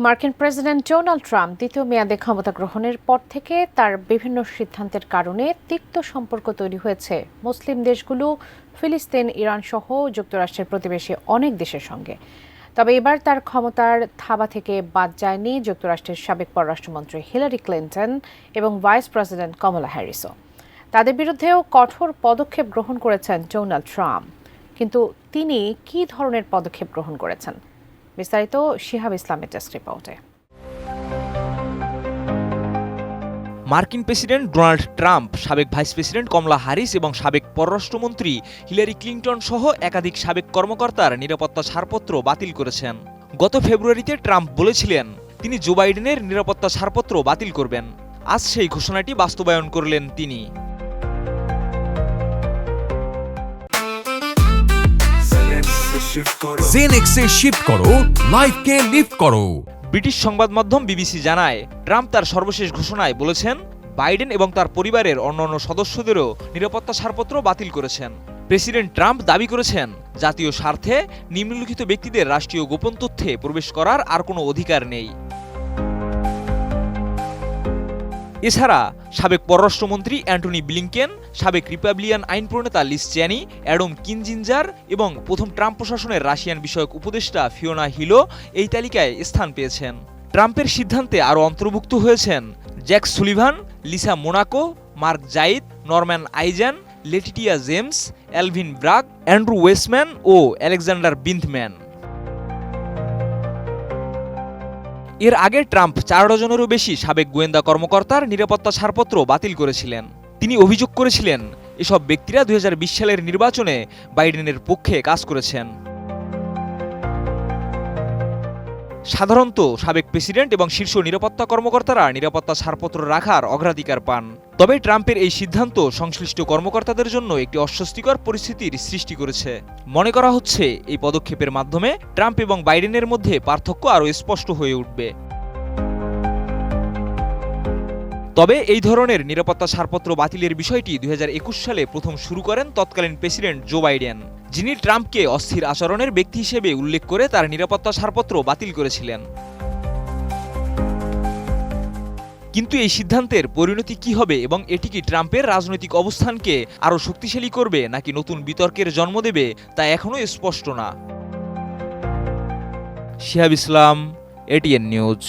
মার্কিন president Donald Trump দ্বিতীয় মেয়াদে ক্ষমতা গ্রহণের পর থেকে তার বিভিন্ন সিদ্ধান্তের কারণে তিক্ত সম্পর্ক তৈরি হয়েছে মুসলিম দেশগুলো, ফিলিস্তিন, ইরান সহ যুক্তরাষ্ট্রের প্রতিবেশী অনেক দেশের সঙ্গে। তবে এবার তার ক্ষমতার থাবা থেকে বাদ যায়নি যুক্তরাষ্ট্রের সাবেক পররাষ্ট্রমন্ত্রী হিলারি ক্লিন্টন এবং ভাইস প্রেসিডেন্ট কমলা হ্যারিসও। তাদের বিরুদ্ধেও কঠোর পদক্ষেপ গ্রহণ করেছেন ডোনাল্ড ট্রাম্প। কিন্তু তিনি কী ধরনের পদক্ষেপ গ্রহণ করেছেন, বিস্তারিত শিহাব ইসলামের ডেস্ক রিপোর্টে। মার্কিন প্রেসিডেন্ট ডোনাল্ড ট্রাম্প, সাবেক ভাইস প্রেসিডেন্ট কমলা হ্যারিস এবং সাবেক পররাষ্ট্রমন্ত্রী হিলারি ক্লিন্টন সহ একাধিক সাবেক কর্মকর্তার নিরাপত্তা ছাড়পত্র বাতিল করেছেন। গত ফেব্রুয়ারিতে ট্রাম্প বলেছিলেন তিনি জো বাইডেনের নিরাপত্তা ছাড়পত্র বাতিল করবেন। আজ সেই ঘোষণাটি বাস্তবায়ন করলেন তিনি। জেনেক্সে শিফট করো, লাইফকে লিফট করো। ব্রিটিশ সংবাদ মাধ্যম বিবিসি জানায়, ট্রাম্প তার সর্বশেষ ঘোষণায় বলেছেন বাইডেন এবং তার পরিবারের অন্যান্য সদস্যদেরও নিরাপত্তা ছাড়পত্র বাতিল করেছেন। প্রেসিডেন্ট ট্রাম্প দাবি করেছেন জাতীয় স্বার্থে নিম্নলিখিত ব্যক্তিদের রাষ্ট্রীয় গোপন তথ্যে প্রবেশ করার আর কোনো অধিকার নেই। এছাড়া সাবেক পররাষ্ট্রমন্ত্রী অ্যান্টনি ব্লিংকেন, সাবেক রিপাবলিকান আইন প্রণেতা লিজ চ্যানি, অ্যাডাম কিনজিঞ্জার এবং প্রথম ট্রাম্প প্রশাসনের রাশিয়ান বিষয়ক উপদেষ্টা ফিওনা হিলো এই তালিকায় স্থান পেয়েছেন। ট্রাম্পের সিদ্ধান্তে আরও অন্তর্ভুক্ত হয়েছেন Jack Sullivan, Lisa Monaco, Mark Zaid, Norman Eisen, Letitia James, Alvin Bragg, Andrew Weissmann ও অ্যালেকজান্ডার বিন্থম্যান। এর আগে ট্রাম্প 4 ডজনেরও বেশি সাবেক গোয়েন্দা কর্মকর্তার নিরাপত্তা ছাড়পত্র বাতিল করেছিলেন। তিনি অভিযোগ করেছিলেন এসব ব্যক্তিরা 2020 সালের নির্বাচনে বাইডেনের পক্ষে কাজ করেছেন। সাধারণত সাবেক প্রেসিডেন্ট এবং শীর্ষ নিরাপত্তা কর্মকর্তারা নিরাপত্তা ছাড়পত্র রাখার অগ্রাধিকার পান। তবে ট্রাম্পের এই সিদ্ধান্ত সংশ্লিষ্ট কর্মকর্তাদের জন্য একটি অস্বস্তিকর পরিস্থিতির সৃষ্টি করেছে। মনে করা হচ্ছে এই পদক্ষেপের মাধ্যমে ট্রাম্প এবং বাইডেনের মধ্যে পার্থক্য আরও স্পষ্ট হয়ে উঠবে। তবে এই ধরনের নিরাপত্তা ছাড়পত্র বাতিলের বিষয়টি 2021 সালে প্রথম শুরু করেন তৎকালীন প্রেসিডেন্ট জো বাইডেন, যিনি ট্রাম্পকে অস্থির আচরণের ব্যক্তি হিসেবে উল্লেখ করে তার নিরাপত্তা ছাড়পত্র বাতিল করেছিলেন। কিন্তু এই সিদ্ধান্তের পরিণতি কি হবে এবং এটি কি ট্রাম্পের রাজনৈতিক অবস্থানকে আরও শক্তিশালী করবে নাকি নতুন বিতর্কের জন্ম দেবে তা এখনও স্পষ্ট না। শিহাব ইসলাম, এটিএন নিউজ।